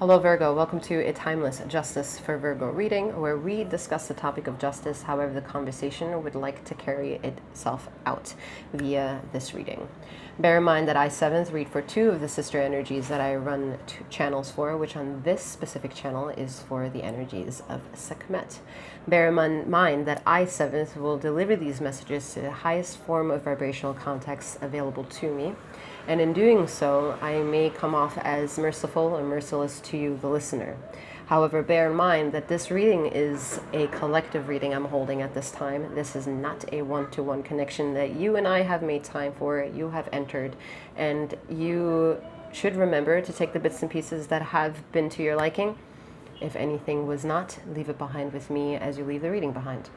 Hello Virgo, welcome to A Timeless Justice for Virgo reading, where we discuss the topic of justice, however the conversation would like to carry itself out via this reading. Bear in mind that I, 7th, read for 2 of the sister energies that I run 2 channels for, which on this specific channel is for the energies of Sekhmet. Bear in mind that I, 7th, will deliver these messages to the highest form of vibrational context available to me. And in doing so, I may come off as merciful or merciless to you, the listener. However, bear in mind that this reading is a collective reading I'm holding at this time. This is not a one-to-one connection that you and I have made time for, you have entered, and you should remember to take the bits and pieces that have been to your liking. If anything was not, leave it behind with me as you leave the reading behind.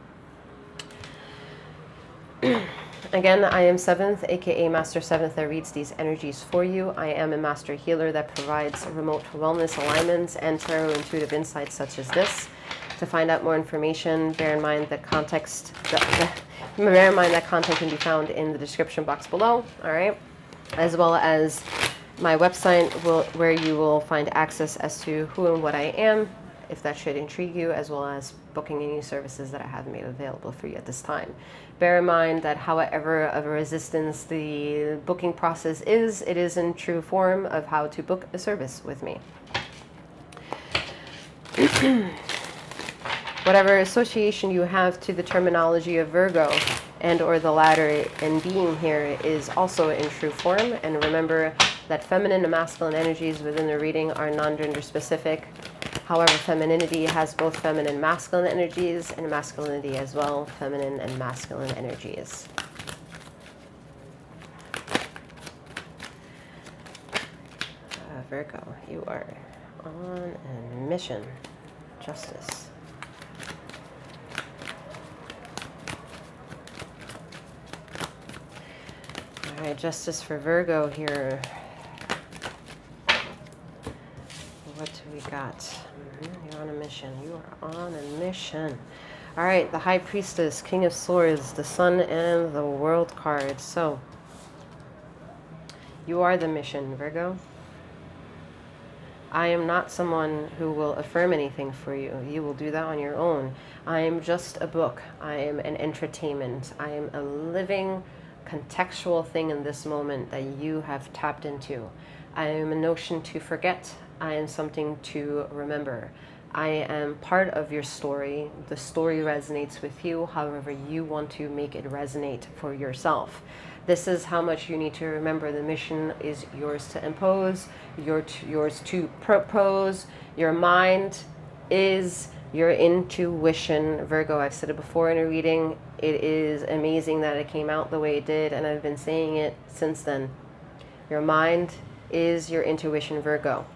Again, I am 7th, aka Master 7th, that reads these energies for you. I am a master healer that provides remote wellness alignments and tarot intuitive insights such as this. To find out more information, bear in mind that content can be found in the description box below, all right? As well as my website where you will find access as to who and what I am, if that should intrigue you, as well as booking any services that I have made available for you at this time. Bear in mind that however of a resistance the booking process is, it is in true form of how to book a service with me. Whatever association you have to the terminology of Virgo and or the latter in being here is also in true form. And remember that feminine and masculine energies within the reading are non-gender specific. However, femininity has both feminine and masculine energies, and masculinity as well, feminine and masculine energies. Virgo, you are on a mission. Justice. All right, justice for Virgo here. What do we got? You're on a mission. You are on a mission. All right, the High Priestess, King of Swords, the Sun, and the World card. So, you are the mission, Virgo. I am not someone who will affirm anything for you. You will do that on your own. I am just a book. I am an entertainment. I am a living, contextual thing in this moment that you have tapped into. I am a notion to forget. I am something to remember. I am part of your story. The story resonates with you, however you want to make it resonate for yourself. This is how much you need to remember. The mission is yours to impose, yours to propose. Your mind is your intuition, Virgo. I've said it before in a reading. It is amazing that it came out the way it did, and I've been saying it since then. Your mind is your intuition, Virgo.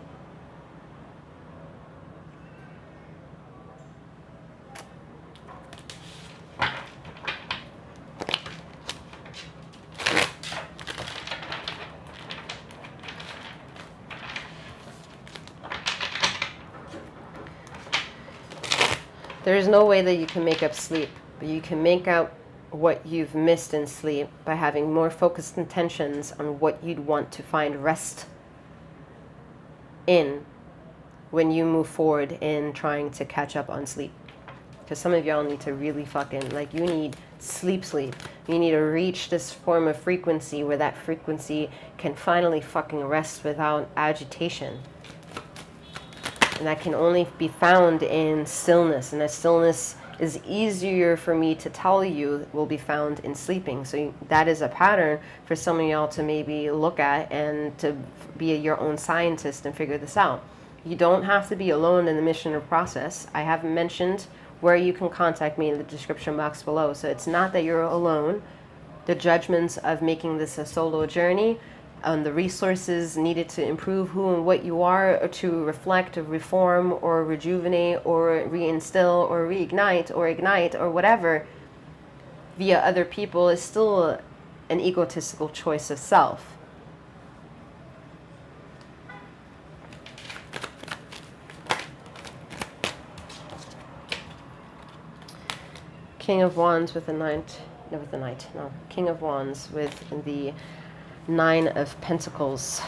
There is no way that you can make up sleep, but you can make out what you've missed in sleep by having more focused intentions on what you'd want to find rest in when you move forward in trying to catch up on sleep. Because some of y'all need to really fucking, like, you need sleep. You need to reach this form of frequency where that frequency can finally fucking rest without agitation. And that can only be found in stillness. And that stillness is easier for me to tell you will be found in sleeping. So that is a pattern for some of y'all to maybe look at and to be your own scientist and figure this out. You don't have to be alone in the mission or process. I have mentioned where you can contact me in the description box below. So it's not that you're alone. The judgments of making this a solo journey, the resources needed to improve who and what you are, or to reflect, or reform, or rejuvenate, or reinstill, or reignite, or ignite, or whatever, via other people is still an egotistical choice of self. King of Wands with the King of Wands with the 9 of Pentacles.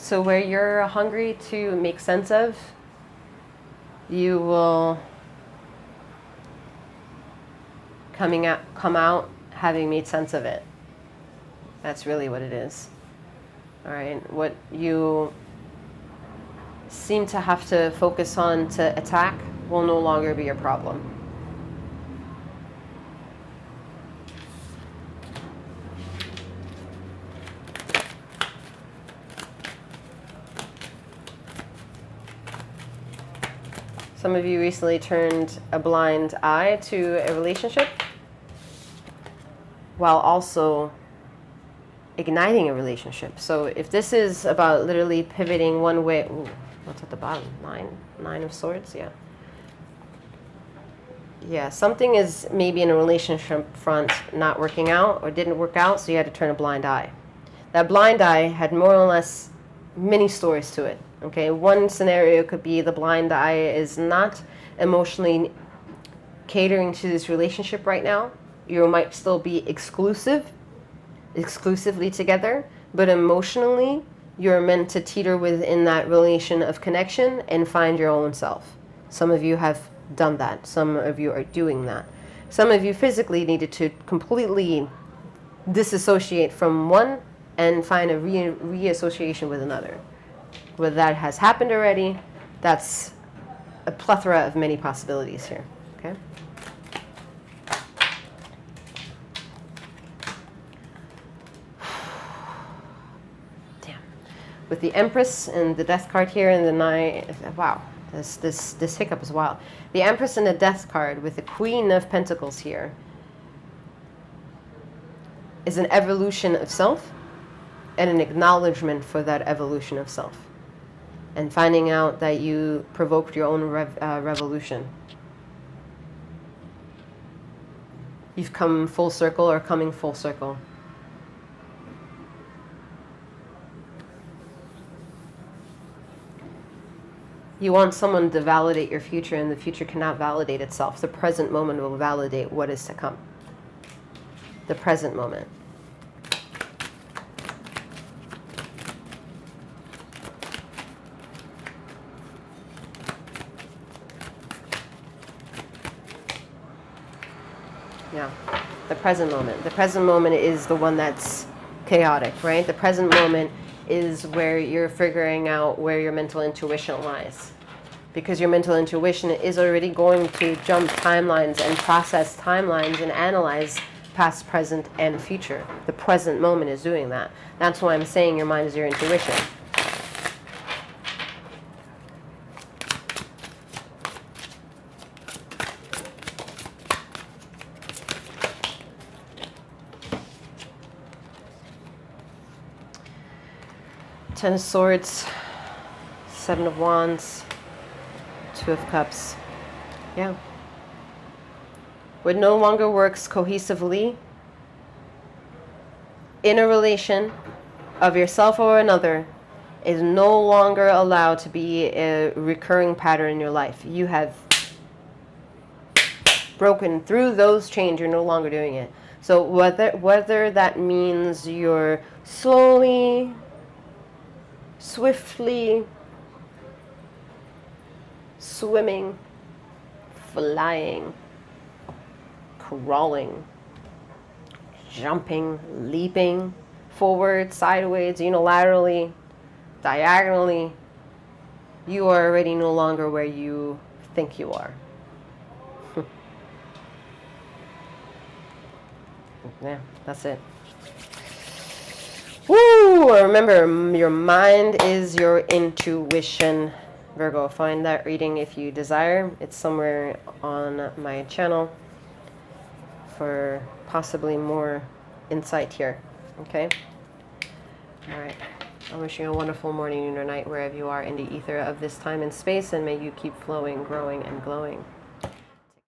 So where you're hungry to make sense of, you will come out having made sense of it. That's really what it is. All right. What you seem to have to focus on to attack will no longer be your problem. Some of you recently turned a blind eye to a relationship while also igniting a relationship. So if this is about literally pivoting one way, ooh, what's at the bottom? Nine of Swords, yeah. Yeah, something is maybe in a relationship front not working out or didn't work out, so you had to turn a blind eye. That blind eye had more or less many stories to it. Okay, one scenario could be the blind eye is not emotionally catering to this relationship right now. You might still be exclusively together, but emotionally, you're meant to teeter within that relation of connection and find your own self. Some of you have done that. Some of you are doing that. Some of you physically needed to completely disassociate from one and find a reassociation with another. Whether that has happened already, that's a plethora of many possibilities here. Okay. Damn. With the Empress and the Death card here and the Nine, wow, this hiccup is wild. The Empress and the Death card with the Queen of Pentacles here is an evolution of self and an acknowledgement for that evolution of self. And finding out that you provoked your own revolution. You've come full circle or coming full circle. You want someone to validate your future, and the future cannot validate itself. The present moment will validate what is to come. The present moment. Yeah, the present moment. The present moment is the one that's chaotic, right? The present moment is where you're figuring out where your mental intuition lies. Because your mental intuition is already going to jump timelines and process timelines and analyze past, present, and future. The present moment is doing that. That's why I'm saying your mind is your intuition. Ten of Swords, Seven of Wands, Two of Cups. Yeah. What no longer works cohesively in a relation of yourself or another is no longer allowed to be a recurring pattern in your life. You have broken through those chains. You're no longer doing it. So whether that means you're slowly, swiftly swimming, flying, crawling, jumping, leaping, forward, sideways, unilaterally, diagonally, you are already no longer where you think you are. Yeah, that's it. Woo! Remember, your mind is your intuition. Virgo, find that reading if you desire. It's somewhere on my channel for possibly more insight here. Okay? All right. I wish you a wonderful morning, noon, or night, wherever you are in the ether of this time and space, and may you keep flowing, growing, and glowing.